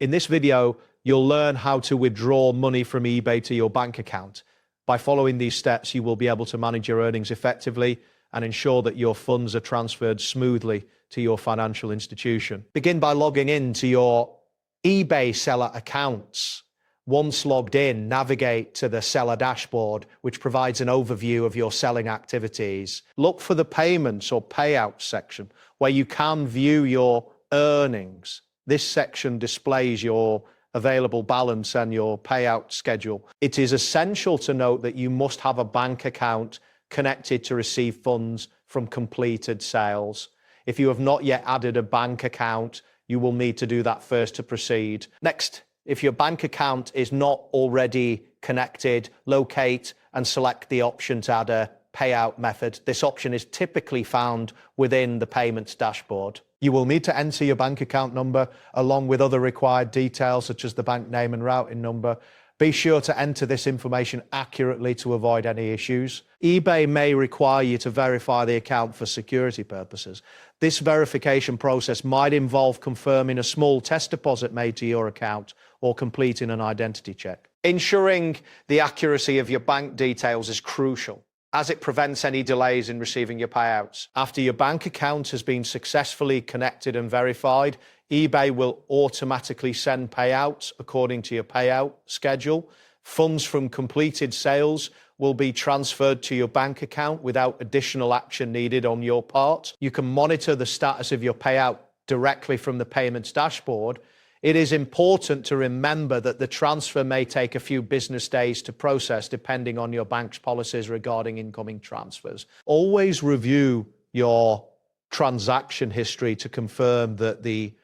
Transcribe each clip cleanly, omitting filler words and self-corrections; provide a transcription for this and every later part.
In this video, you'll learn how to withdraw money from eBay to your bank account. By following these steps, you will be able to manage your earnings effectively and ensure that your funds are transferred smoothly to your financial institution. Begin by logging in to your eBay seller accounts. Once logged in, navigate to the seller dashboard, which provides an overview of your selling activities. Look for the payments or payouts section, where you can view your earnings. This section displays your available balance and your payout schedule. It is essential to note that you must have a bank account connected to receive funds from completed sales. If you have not yet added a bank account, you will need to do that first to proceed. Next, if your bank account is not already connected, locate and select the option to add a payout method. This option is typically found within the payments dashboard. You will need to enter your bank account number along with other required details such as the bank name and routing number. Be sure to enter this information accurately to avoid any issues. eBay may require you to verify the account for security purposes. This verification process might involve confirming a small test deposit made to your account or completing an identity check. Ensuring the accuracy of your bank details is crucial, as it prevents any delays in receiving your payouts. After your bank account has been successfully connected and verified, eBay will automatically send payouts according to your payout schedule. Funds from completed sales will be transferred to your bank account without additional action needed on your part. You can monitor the status of your payout directly from the payments dashboard. It is important to remember that the transfer may take a few business days to process depending on your bank's policies regarding incoming transfers. Always review your transaction history to confirm that the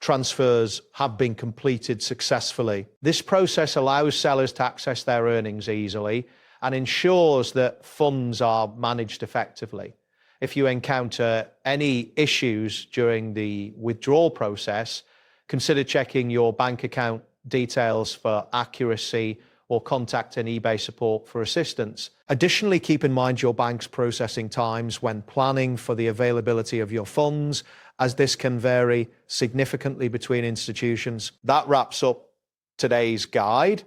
transfers have been completed successfully. This process allows sellers to access their earnings easily and ensures that funds are managed effectively. If you encounter any issues during the withdrawal process, consider checking your bank account details for accuracy or contact an eBay support for assistance. Additionally, keep in mind your bank's processing times when planning for the availability of your funds, as this can vary significantly between institutions. That wraps up today's guide.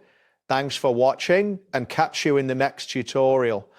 Thanks for watching and catch you in the next tutorial.